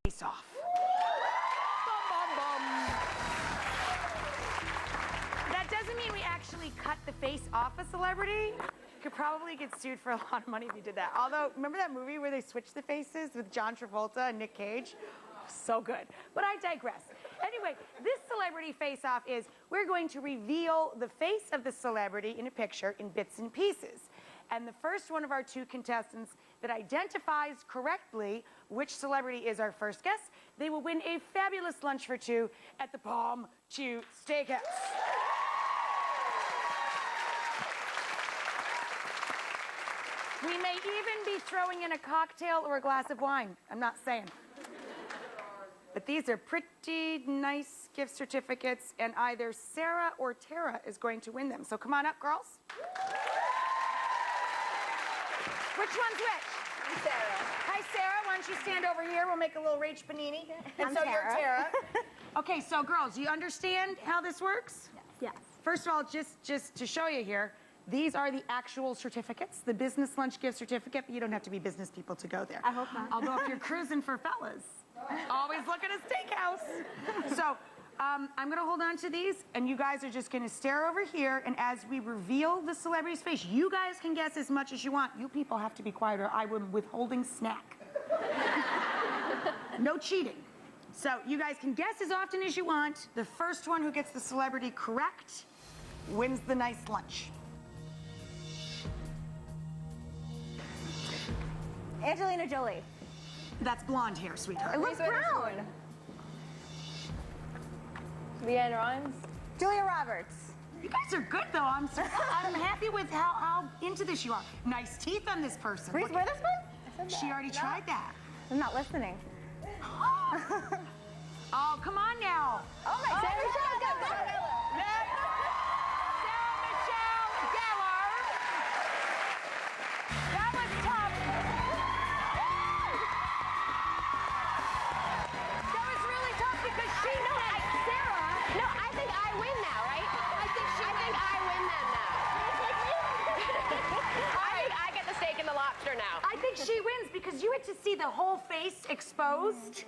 face off. Bum, bum, bum. That doesn't mean we actually cut the face off a celebrity. You could probably get sued for a lot of money if you did that. Although, remember that movie where they switched the faces with John Travolta and Nick Cage? So good. But I digress. Anyway, this celebrity face-off is we're going to reveal the face of the celebrity in a picture in bits and pieces. And the first one of our two contestants that identifies correctly which celebrity is our first guest, they will win a fabulous lunch for two at the Palm Chew Steakhouse. We may even be throwing in a cocktail or a glass of wine. I'm not saying. But these are pretty nice gift certificates, and either Sarah or Tara is going to win them. So come on up, girls. Which one's which? I'm Sarah. Hi, Sarah. Why don't you stand over here? We'll make a little Rach panini. And so Tara. you're Tara. Okay, so girls, do you understand how this works? Yes. First of all, just to show you here, these are the actual certificates, the business lunch gift certificate, but you don't have to be business people to go there. I hope not. Although if you're cruising for fellas, always look at a steakhouse. So I'm going to hold on to these, and you guys are just going to stare over here, and as we reveal the celebrity's face, you guys can guess as much as you want. You people have to be quiet, or I am withholding snack. No cheating. So you guys can guess as often as you want. The first one who gets the celebrity correct wins the nice lunch. Angelina Jolie. That's blonde hair, sweetheart. It looks brown. Leanne Rimes. Julia Roberts. You guys are good, though. I'm happy with how into this you are. Nice teeth on this person. Reese Look, Witherspoon? she already tried that. I'm not listening. Oh, come on now. Oh my God. Sarah Michelle Gellar. Sarah Michelle Gellar. That was tough. That was really tough because she said Sarah. No, I think I win now, right? I think I win them now. I get the steak and the lobster now. I think she wins because you had to see the whole face exposed.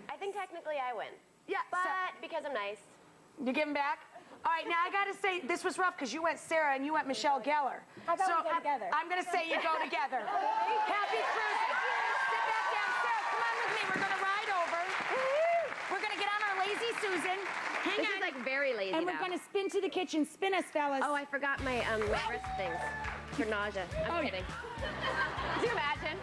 I think technically I win. Yeah, But because I'm nice. You give him back? All right, now I gotta say, this was rough because you went Sarah and you went Michelle Gellar. How about we go together? I'm gonna say you go together. Happy cruising. Sit back down. Sarah, come on with me. We're gonna ride over. We're gonna get on our Lazy Susan. Hang This on. is like very lazy And now. we're gonna spin to the kitchen. Spin us, fellas. Oh, I forgot my wrist things for nausea. I'm kidding. Could you imagine?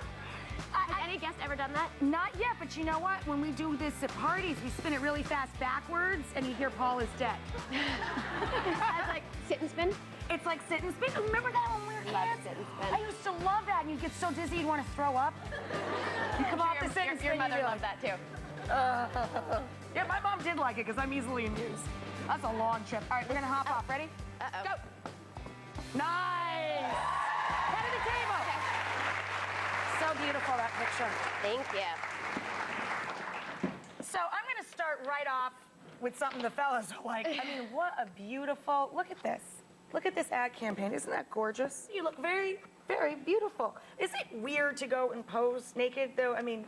Has any guest ever done that? Not yet, but you know what? When we do this at parties, we spin it really fast backwards, and you hear Paul is dead. It's like sit and spin? It's like sit and spin. Remember that when we were Love kids? sit and spin. I used to love that, and you'd get so dizzy you'd want to throw up. You come off the sit and spin. Your mother you'd be loved that too. Yeah, my mom did like it because I'm easily amused. That's a long trip. All right, we're gonna hop off. Ready? Uh-oh. Go. Nice. Head of the table. Okay. So beautiful, that picture. Thank you. So I'm gonna start right off with something the fellas are like. I mean, what a beautiful, look at this. Look at this ad campaign. Isn't that gorgeous? You look very, very beautiful. Is it weird to go and pose naked, though? I mean,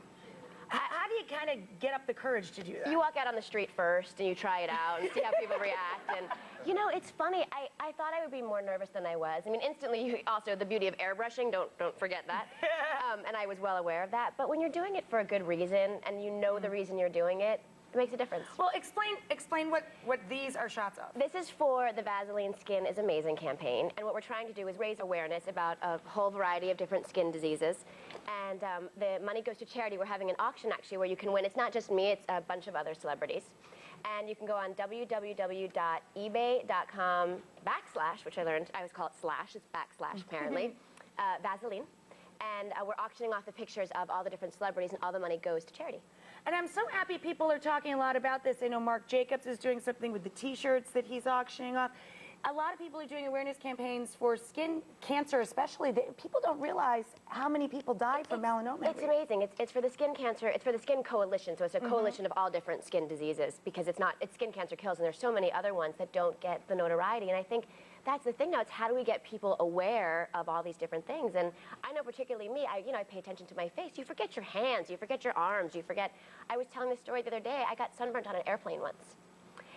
how do you kind of get up the courage to do that? You walk out on the street first and you try it out and see how people react. And you know, it's funny. I thought I would be more nervous than I was. I mean, instantly, also the beauty of airbrushing. Don't forget that. And I was well aware of that. But when you're doing it for a good reason and you know the reason you're doing it, it makes a difference. Well, explain what these are shots of. This is for the Vaseline Skin is Amazing campaign, and what we're trying to do is raise awareness about a whole variety of different skin diseases. And the money goes to charity. We're having an auction actually where you can win. It's not just me, it's a bunch of other celebrities. And you can go on www.ebay.com/, which I learned, I always call it slash, it's backslash apparently, Vaseline. And we're auctioning off the pictures of all the different celebrities, and all the money goes to charity. And I'm so happy people are talking a lot about this. I know Mark Jacobs is doing something with the T-shirts that he's auctioning off. A lot of people are doing awareness campaigns for skin cancer, especially. People don't realize how many people died from melanoma. It's amazing. It's for the skin cancer. It's for the Skin Coalition. So it's a coalition of all different skin diseases because it's Skin Cancer Kills, and there's so many other ones that don't get the notoriety. And I think that's the thing now. It's how do we get people aware of all these different things? And I know particularly me, I pay attention to my face. You forget your hands, you forget your arms, you forget. I was telling this story the other day. I got sunburnt on an airplane once.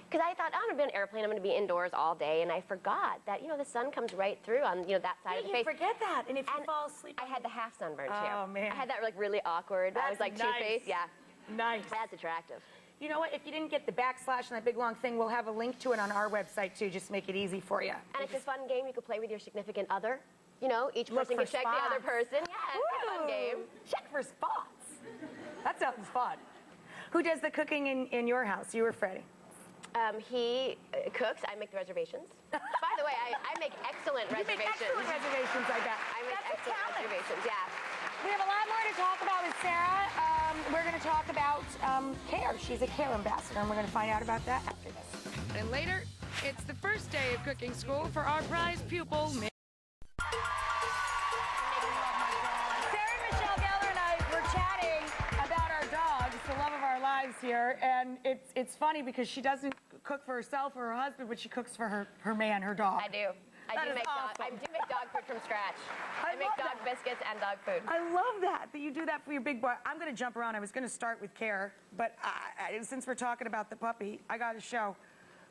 Because I thought, oh, I'm going to be on an airplane, I'm going to be indoors all day, and I forgot that, the sun comes right through on, that side of the face. You forget that, and if you fall asleep... I had the half sunburn, too. Oh, man. I had that, really awkward. That's I was, nice. two-faced, yeah. Nice. That's attractive. You know what? If you didn't get the backslash and that big long thing, we'll have a link to it on our website, too, just to make it easy for you. And it's a fun game you could play with your significant other. Each Look person for can check spots. the other person. Yeah, it's a fun game. Check for spots. That sounds fun. Who does the cooking in your house, you or Freddie? He cooks. I make the reservations. By the way, I make excellent reservations. You make excellent reservations, I bet. I make excellent reservations, yeah. We have a lot more to talk about with Sarah. We're going to talk about CARE. She's a CARE ambassador, and we're going to find out about that after this. And later, it's the first day of cooking school for our prize pupil, Sarah Michelle Gellar and I were chatting about our dogs, the love of our lives here, and it's funny because she doesn't cook for herself or her husband, but she cooks for her man, her dog. I do. I do make dog food from scratch. I make dog biscuits and dog food. I love that you do that for your big boy. I'm going to jump around. I was going to start with CARE, but since we're talking about the puppy, I got to show.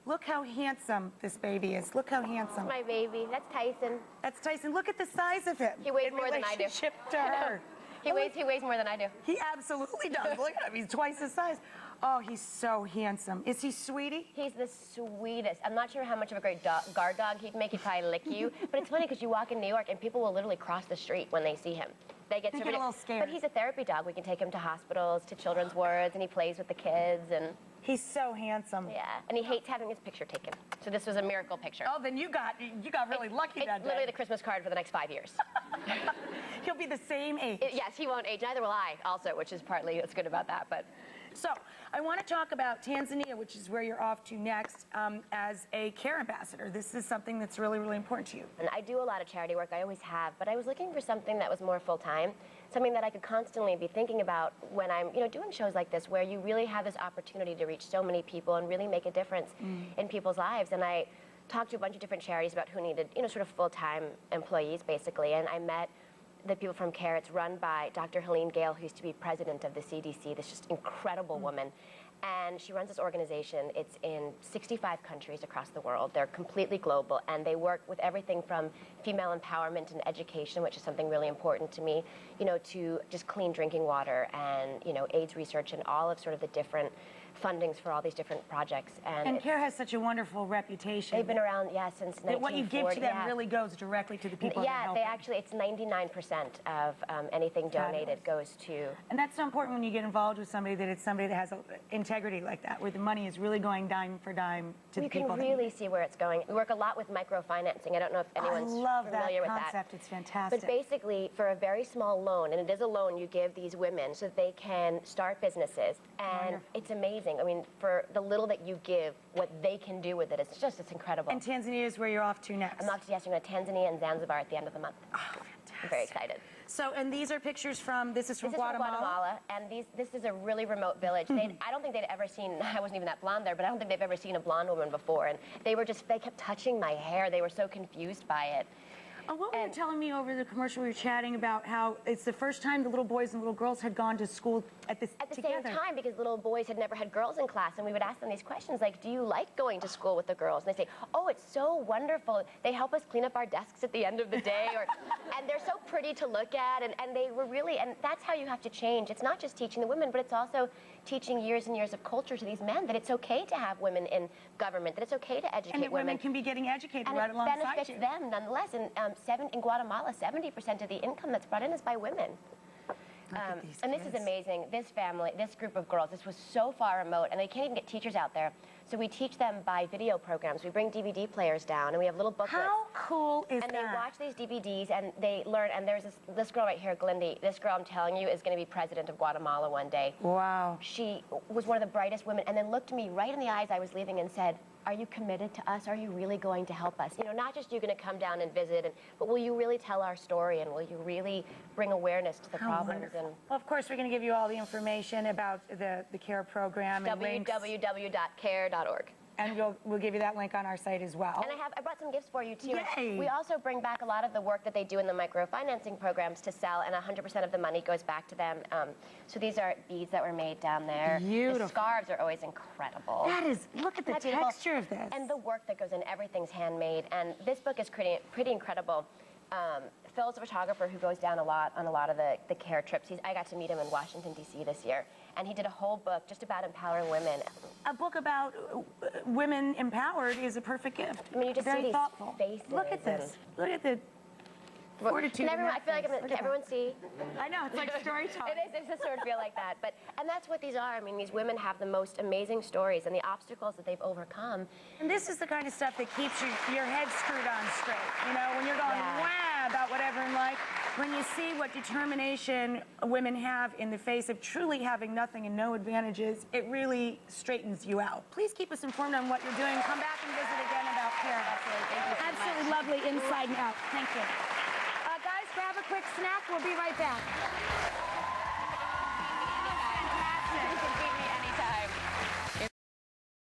Look how handsome this baby is. Look how handsome. My baby. That's Tyson. That's Tyson. Look at the size of him. He weighs more than I do. In relationship to her. He weighs more than I do. He absolutely does. Look at him. He's twice his size. Oh, he's so handsome. Is he sweetie? He's the sweetest. I'm not sure how much of a great guard dog he'd make. He'd probably lick you. But it's funny because you walk in New York and people will literally cross the street when they see him. They get a little scared. But he's a therapy dog. We can take him to hospitals, to children's wards, and he plays with the kids. And he's so handsome. Yeah, and he hates having his picture taken. So this was a miracle picture. Oh, then you got really lucky that day. It's literally the Christmas card for the next 5 years. He'll be the same age. Yes, he won't age. Neither will I, also, which is partly what's good about that. But so I want to talk about Tanzania, which is where you're off to next, as a CARE ambassador. This is something that's really, really important to you. And I do a lot of charity work. I always have. But I was looking for something that was more full-time, something that I could constantly be thinking about when I'm, doing shows like this, where you really have this opportunity to reach so many people and really make a difference in people's lives. And I talked to a bunch of different charities about who needed, sort of full-time employees, basically. And I met the people from CARE. It's run by Dr. Helene Gale, who used to be president of the CDC, this just incredible woman. And she runs this organization. It's in 65 countries across the world. They're completely global, and they work with everything from female empowerment and education, which is something really important to me, to just clean drinking water and, AIDS research and all of sort of the different fundings for all these different projects. And CARE has such a wonderful reputation. They've been around, since 1940. What you give to them really goes directly to the people that help. Yeah, it's 99% of anything donated goes to. And that's so important when you get involved with somebody, that it's somebody that has integrity like that, where the money is really going dime for dime to the people. You can really see where it's going. We work a lot with microfinancing. I don't know if anyone's familiar with that. I love that concept. It's fantastic. But basically, for a very small loan, and it is a loan you give these women so that they can start businesses. And it's amazing. I mean, for the little that you give, what they can do with it, it's incredible. And Tanzania is where you're off to next. I'm off to, I'm going to Tanzania and Zanzibar at the end of the month. Oh, fantastic. I'm very excited. So, and these are pictures from, this is from Guatemala? This is from Guatemala, and this is a really remote village. I don't think they'd ever seen, I wasn't even that blonde there, but I don't think they've ever seen a blonde woman before. And they kept touching my hair. They were so confused by it. What were you telling me over the commercial? We were chatting about how it's the first time the little boys and little girls had gone to school at the same time, because little boys had never had girls in class, and we would ask them these questions like, do you like going to school with the girls? And they say, oh, it's so wonderful. They help us clean up our desks at the end of the day, and they're so pretty to look at, and they were really, and that's how you have to change. It's not just teaching the women, but it's also teaching years and years of culture to these men, that it's okay to have women in government, that it's okay to educate women. And that women can be getting educated right alongside you. And it benefits them nonetheless. And in Guatemala, 70% of the income that's brought in is by women. And this is amazing. This family, this group of girls, this was so far remote, and they can't even get teachers out there. So we teach them by video programs. We bring DVD players down, and we have little booklets. How cool is that? And they watch these DVDs, and they learn. And there's this girl right here, Glindy. This girl, I'm telling you, is going to be president of Guatemala one day. Wow. She was one of the brightest women, and then looked me right in the eyes I was leaving and said, are you committed to us? Are you really going to help us? Not just you're going to come down and visit, but will you really tell our story, and will you really bring awareness to the problems? And well, of course, we're going to give you all the information about the CARE program. www.care.org. and we'll give you that link on our site as well. And I brought some gifts for you too. Yay. We also bring back a lot of the work that they do in the microfinancing programs to sell, and 100% of the money goes back to them. So these are beads that were made down there. Beautiful. The scarves are always incredible. That is, look at the texture of this. And the work that goes in, everything's handmade. And this book is pretty incredible. Phil's a photographer who goes down on a lot of the care trips. I got to meet him in Washington, D.C. this year. And he did a whole book just about empowering women. A book about women empowered is a perfect gift. I mean, you just very see these thoughtful. faces. Look at this. Look at the fortitude. Can everyone, I feel like can everyone see? I know, it's like story time. It does sort of feel like that. And that's what these are. I mean, these women have the most amazing stories and the obstacles that they've overcome. And this is the kind of stuff that keeps your head screwed on straight. You know, when you're going, wow, about whatever in life, when you see what determination women have in the face of truly having nothing and no advantages, it really straightens you out. Please keep us informed on what you're doing. Come back and visit again about care. Absolutely lovely inside and out. Thank you. Guys, grab a quick snack. We'll be right back.